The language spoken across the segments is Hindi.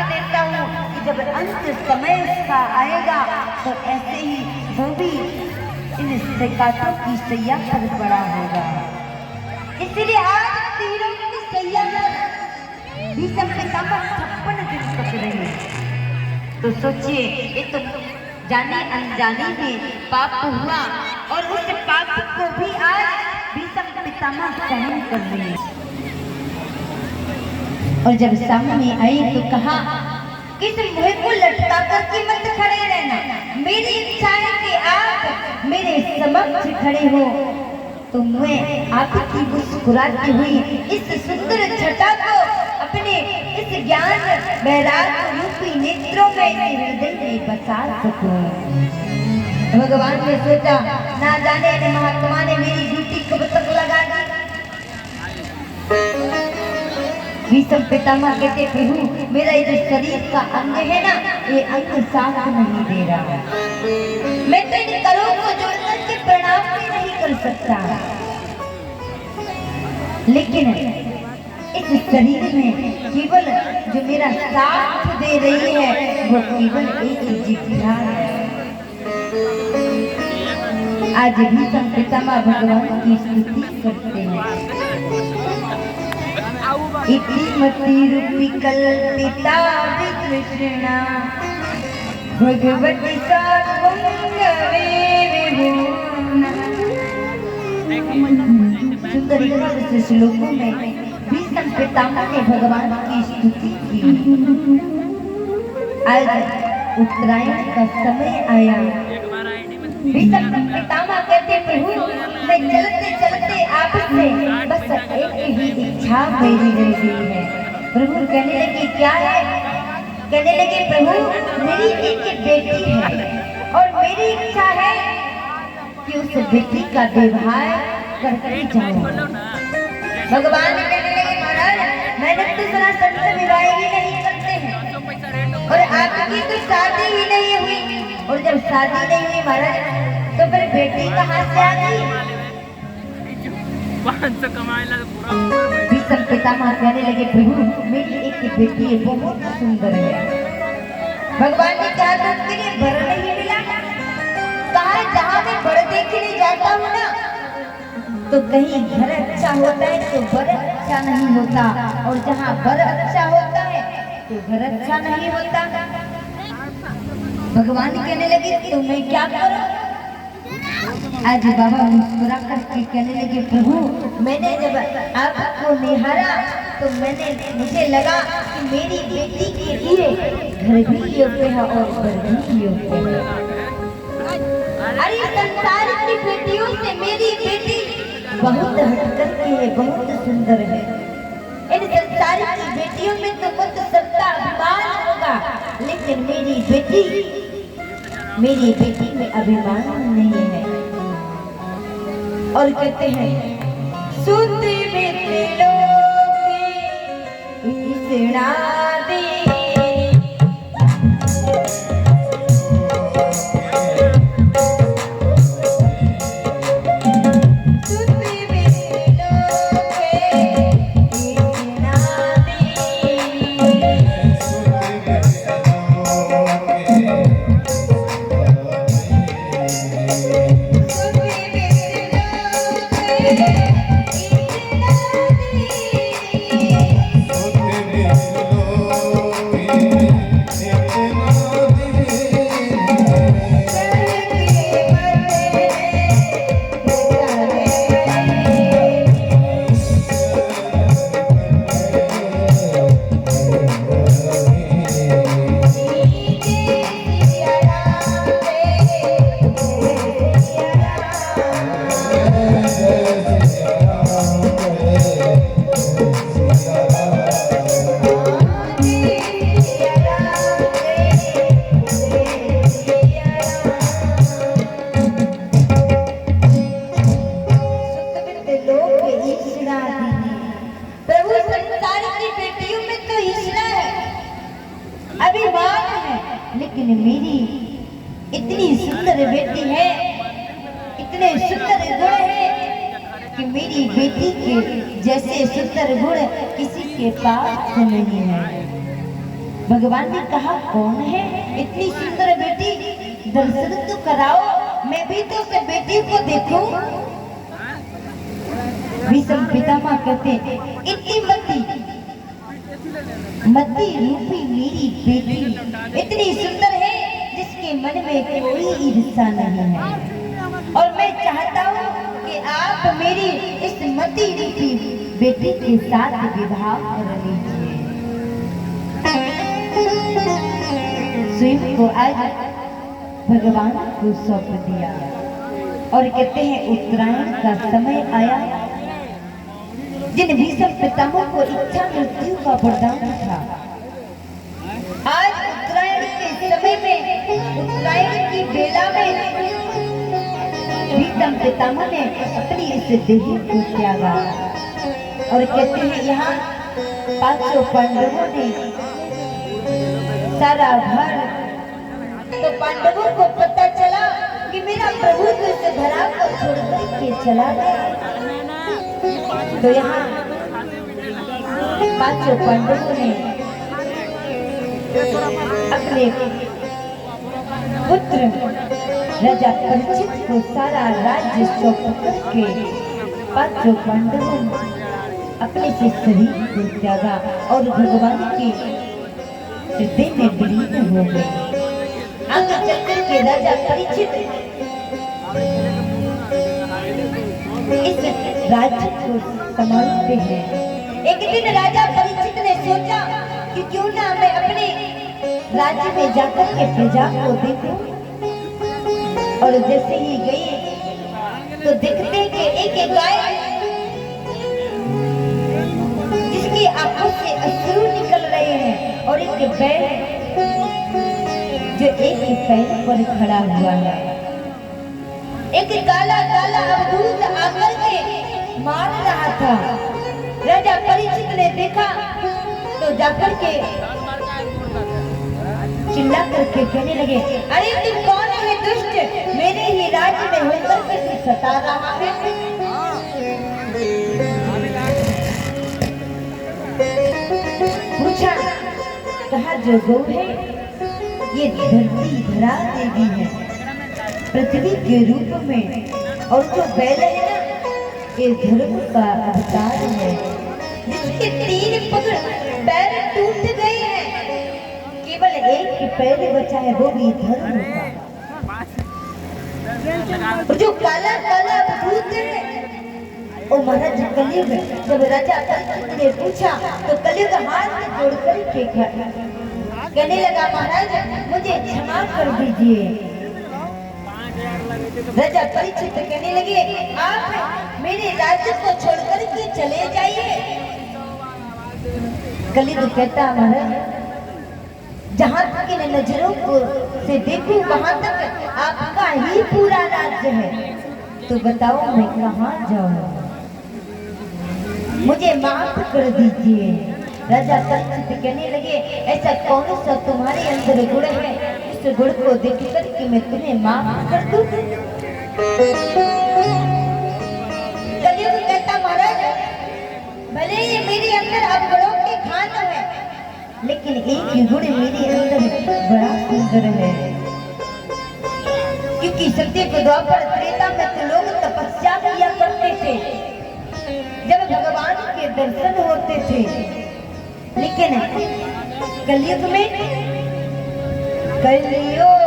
देता हूँ कि जब अंत समय का आएगा तो ऐसे ही वो भी इन शिकायतों की सैया पर पड़ा होगा। इसलिए आज तीरों की सैया भीष्म पितामह 56 दिन तक रहे। तो सोचिए, ये तो जाने अनजाने में पाप हुआ और उस पाप को भी आज भीष्म पितामह सहन कर रहे। और जब सामने आई तो कहा, इस मुंह को लटका कर के मत खड़े रहना। मेरी इच्छा है कि आप मेरे समक्ष खड़े हो तो मैं आपकी मुस्कुराती हुई इस सुंदर छटा को अपने इस ज्ञान वैराग्य रूपी नेत्रों में हृदय में बसा सकूं। भगवान ने सोचा, ना जाने इन महात्मा ने मेरी ड्यूटी कब तक लगा दी। भीष्म पितामह कहते, प्रभु मेरा ये जो शरीर का अंग है ना, ये अंग साथ नहीं दे रहा। मैं तो इन करों को जोड़कर के प्रणाम भी नहीं कर सकता, लेकिन इस शरीर में केवल जो मेरा साथ दे रही है वो केवल एक जिज्ञा है। आज भीष्म पितामह भगवान की स्तुति करते हैं। इतिमति रूपी कल्पिता विकृष्णा भगवती सात्वंगवे विभुना। सुंदर इस श्लोकों में भीष्म पितामह ने भगवान की स्तुति की। आज उत्तरायण का समय आया। भीष्म पितामह कहते, प्रभु मैं चलते चलते आपसे बस एक ही इच्छा मेरी रह गई है। प्रभु कहने लगे, क्या है? कहने लगे, प्रभु मेरी एक बेटी है और मेरी इच्छा है कि उस बेटी का विवाह करके जाऊं। भगवान कहने लगे, महाराज मैंने तो सुना संत विवाह ही नहीं करते हैं और आपकी तो शादी ही नहीं हुई, और जब शादी नहीं हुई महाराज तो फिर बेटी कहाँ से आ गई? भीष्म पितामह कहने लगे, प्रभु मेरी एक बेटी है, बहुत सुंदर है। भगवान ने कहा, तो उसके लिए वर नहीं मिला? कहा, जहाँ मैं वर देखने जाता हूँ ना तो कहीं घर अच्छा होता है तो वर अच्छा नहीं होता, और जहाँ वर अच्छा होता है तो घर अच्छा नहीं होता। भगवान कहने लगे, तो मैं क्या करूं? आज बाबा मुस्कुरा करके कहने लगे, प्रभु मैंने जब आपको निहारा तो मुझे लगा कि मेरी बेटी के लिए घर भी योग्य है और वर भी योग्य है। अरे संसार की बेटियों से मेरी बेटी बहुत हटकर के है, बहुत सुंदर है। इन संसार की बेटियों में तो मुझ सबका अभिमान होगा, लेकिन मेरी बेटी में अभिमान नहीं है। और कहते हैं, सूत्री बेटे लोगे इतना दे लेकिन मेरी इतनी सुंदर बेटी है, इतने सुंदर गुण है कि मेरी बेटी के जैसे सुंदर गुण किसी के पास नहीं है। भगवान ने कहा कौन है इतनी सुंदर बेटी, दर्शन तो कराओ, मैं भी तो उस बेटी को देखूं। भीष्म पितामह कहते इतनी मती रूपी मेरी बेटी इतनी सुंदर है जिसके मन में कोई ईर्ष्या नहीं है, और मैं चाहता हूँ कि आप मेरी इस मती रूपी बेटी के साथ विवाह कर लीजिए। स्वयं को आज भगवान को सौंप दिया और कहते हैं उत्तरायण का समय आया। जिन भीष्म पितामह को इच्छा मृत्यु का वरदान था, आज उत्तरायण के समय में, उत्तरायण की बेला में भीष्म पितामह ने अपनी इस देह को त्यागा और कहते हैं यहाँ पांचों पांडवों ने सारा घर, तो पांडवों को पता चला कि मेरा प्रभु तो इस धरा को छोड़कर के चला गया। तो यहाँ पांचों पांडवों ने अपने पुत्र राजा परीक्षित को सारा राज्य सौंप करके पांचों पांडवों अपने से शरीर को त्यागा और भगवान के हृदय में विलीन हो गए। आगे चलकर के राजा परीक्षित इस राज्य को संभालते हैं। एक दिन राजा परीक्षित ने सोचा कि क्यों ना मैं अपने राज्य में जाकर के प्रजा को देखूं, और जैसे ही गई तो देखते कि एक गाय जिसकी आंखों से अश्रु निकल रहे हैं और एक बैल जो एक ही पैर पर खड़ा हुआ है, एक काला काला अवधूत आकर के मार रहा था। राजा परीक्षित ने देखा तो जाकर के चिल्ला करके कहने लगे, अरे तुम कौन है दुष्ट, मेरे ही राज्य में होकर के तू सता रहा है। पूछा, कहा जो गौ है ये धरती धरा देवी है पृथ्वी के रूप में, और जो बैल है ना ये धर्म का अवतार है, जिसके 3 पैर टूट गए हैं, केवल एक पैर बचा है वो भी धर्म का। और जो काला काला भूत है ओ महाराज कलयुग, जब राजा परीक्षित ने पूछा तो कलयुग हाथ जोड़ कर कहने लगा, महाराज मुझे क्षमा कर दीजिए। राजा परीक्षित कहने लगे, आप मेरे राज्य को छोड़कर के चले जाइए। कलयुग कहता, महाराज जहाँ तक इन नजरों को से देखूं वहां तक आपका ही पूरा राज्य है, तो बताओ मैं कहाँ जाऊं, मुझे माफ कर दीजिए। राजा परीक्षित कहने लगे, ऐसा कौन सा तुम्हारे अंदर गुण है, इस गुण को देख कर के मैं तुम्हें माफ कर दूं। कलयुग कहता, महाराज भले ये मेरे अंदर अवगुणों के खान है, लेकिन एक ही गुण मेरे अंदर बड़ा सुंदर है, क्योंकि सत्य द्वापर त्रेता में तो लोग तपस्या किया करते थे, जब भगवान के दर्शन होते थे, लेकिन कलयुग में कलयुग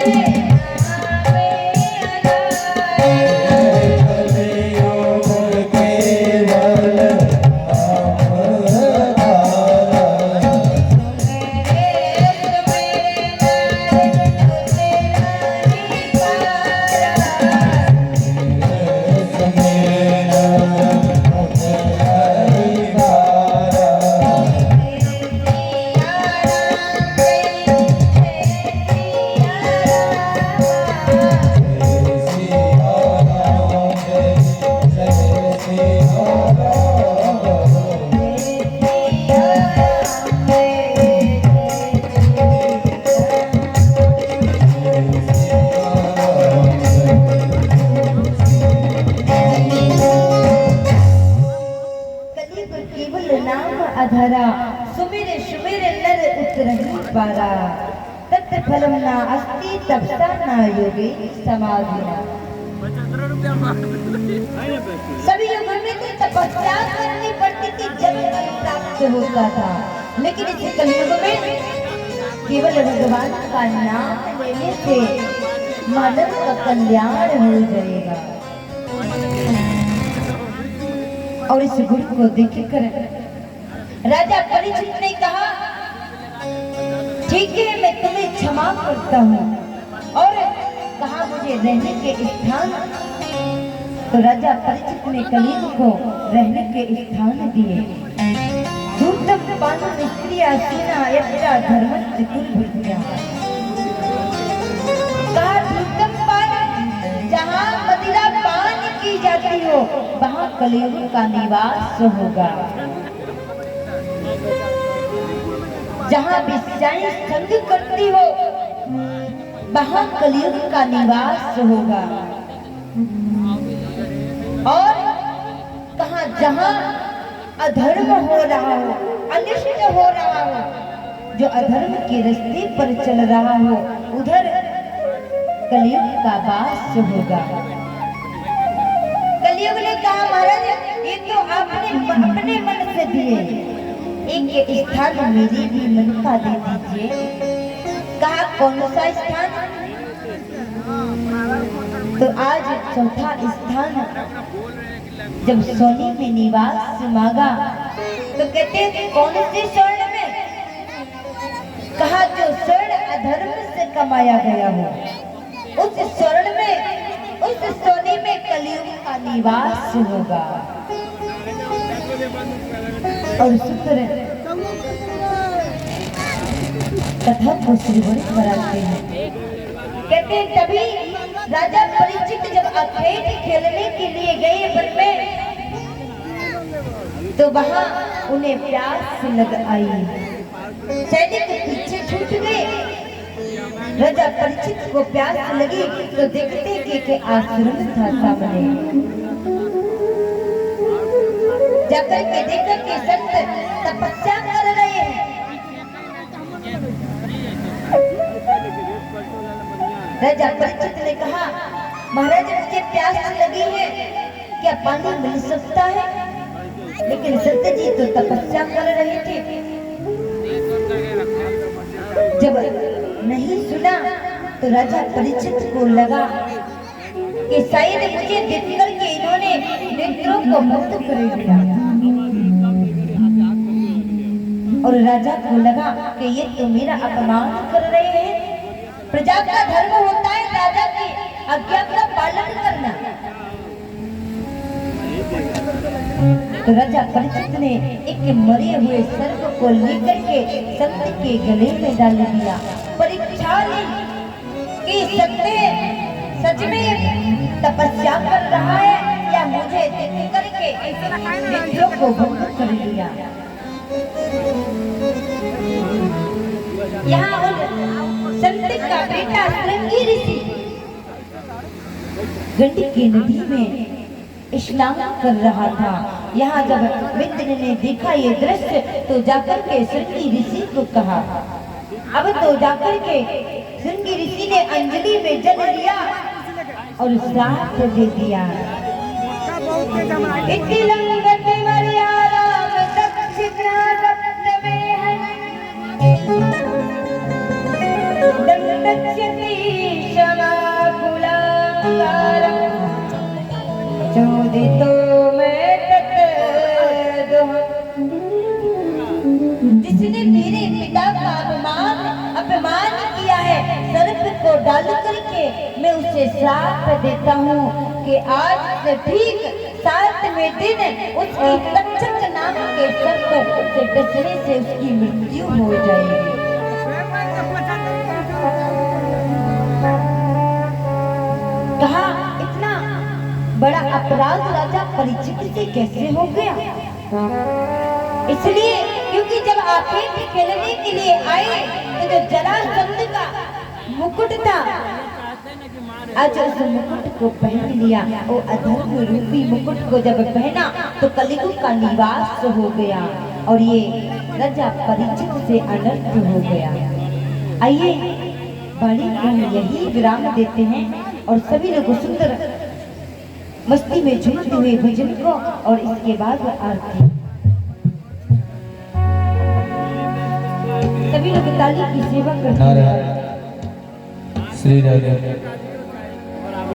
Yeah. पारा तत् फलम ना अस्ति तपसा ना योगे समाधिना। सभी युगों में तो तपस्या करनी पड़ती थी जब फल प्राप्त होता था, लेकिन इस कलयुग में केवल भगवान का नाम लेने से मानव का कल्याण हो जाएगा। और इस गुण को देखकर राजा परीक्षित ने कहा, ठीक है मैं तुम्हें क्षमा करता हूँ, और कहा मुझे रहने के स्थान। तो राजा परीक्षित ने कलियुग को रहने के स्थान दिए। दूतम पानु निष्क्रिया सीना यत्रा धर्मस्य कुलभृत्या। कहा दूतम पान जहाँ मदिरा पान की जाती हो वहाँ कलियुग का निवास होगा। जहाँ विषयाएं संग करती हो वहाँ कलियुग का निवास होगा। और कहा जहाँ अधर्म हो रहा हो, अनिष्ट हो रहा हो, जो अधर्म के रास्ते पर चल रहा हो उधर कलियुग का वास होगा। कलियुग ने कहा महाराज ये तो आपने अपने मन से दिए, एक स्थान मेरी भी मन का दे दीजिए। कहा कौन सा स्थान? तो आज चौथा स्थान जब सोनी में निवास मांगा तो कहते हैं कौन से स्वर्ण में? कहा जो स्वर्ण अधर्म से कमाया गया हो उस स्वर्ण में, उस सोने में कलियुग का निवास होगा। और सूत्र कथा को श्रीवण कराते हैं। कहते हैं तभी राजा परीक्षित जब अखेट खेलने के लिए गए वन में तो वहां उन्हें प्यास लग आई। सैनिक पीछे छूट गए। राजा परीक्षित को प्यास लगी तो देखते कि आश्रम था सामने। जाकर के देखा कि संत तपस्या कर रहे हैं। राजा परीक्षित ने कहा महाराज मुझे प्यास लगी है, क्या पानी मिल सकता है? लेकिन संत जी तो तपस्या कर रहे थे। जब नहीं सुना तो राजा परीक्षित को लगा कि शायद मुझे देखकर के इन्होंने नेत्रों को मुक्त कर दिया। और राजा को लगा कि ये तो मेरा अपमान कर रहे हैं। प्रजा का धर्म होता है राजा की आज्ञा का पालन करना। तो राजा परीक्षित ने एक मरे हुए सर्प को लेकर के संत के गले में डाल दिया। परीक्षा ली कि संत सच में तपस्या कर रहा है या मुझे देख करके नेत्रों को भंग कर दिया। यहाँ संत का बेटा श्रृंगी ऋषि गंडकी नदी में स्नान कर रहा था। यहाँ जब मित्र ने देखा ये दृश्य तो जाकर के श्रृंगी ऋषि को कहा। अब तो जाकर के श्रृंगी ऋषि ने अंजलि में जल लिया और श्राप दे दिया। जिसने मेरे पिता का अपमान किया है, सर्प को डाल करके मैं उसे श्राप देता हूँ कि आज से ठीक 7वें दिन उसकी तक्षक नाम के सर्प से डसने से उसकी मृत्यु हो जाएगी। कहा इतना बड़ा अपराध राजा परीक्षित से कैसे हो गया? इसलिए क्योंकि जब आखेट खेलने के लिए आए तो जो जरासंध का मुकुट था आज उस मुकुट को पहन लिया। वो अधर्म रूपी मुकुट को जब पहना तो कलियुग का निवास हो गया और ये राजा परीक्षित से अनर्थ हो गया। आइए बाड़ी को यही विराम देते हैं और सभी लोग सुंदर मस्ती में झूमते हुए भजन को और इसके बाद आरती। सभी लोग ताली की सेवा करते हैं। श्री राधे।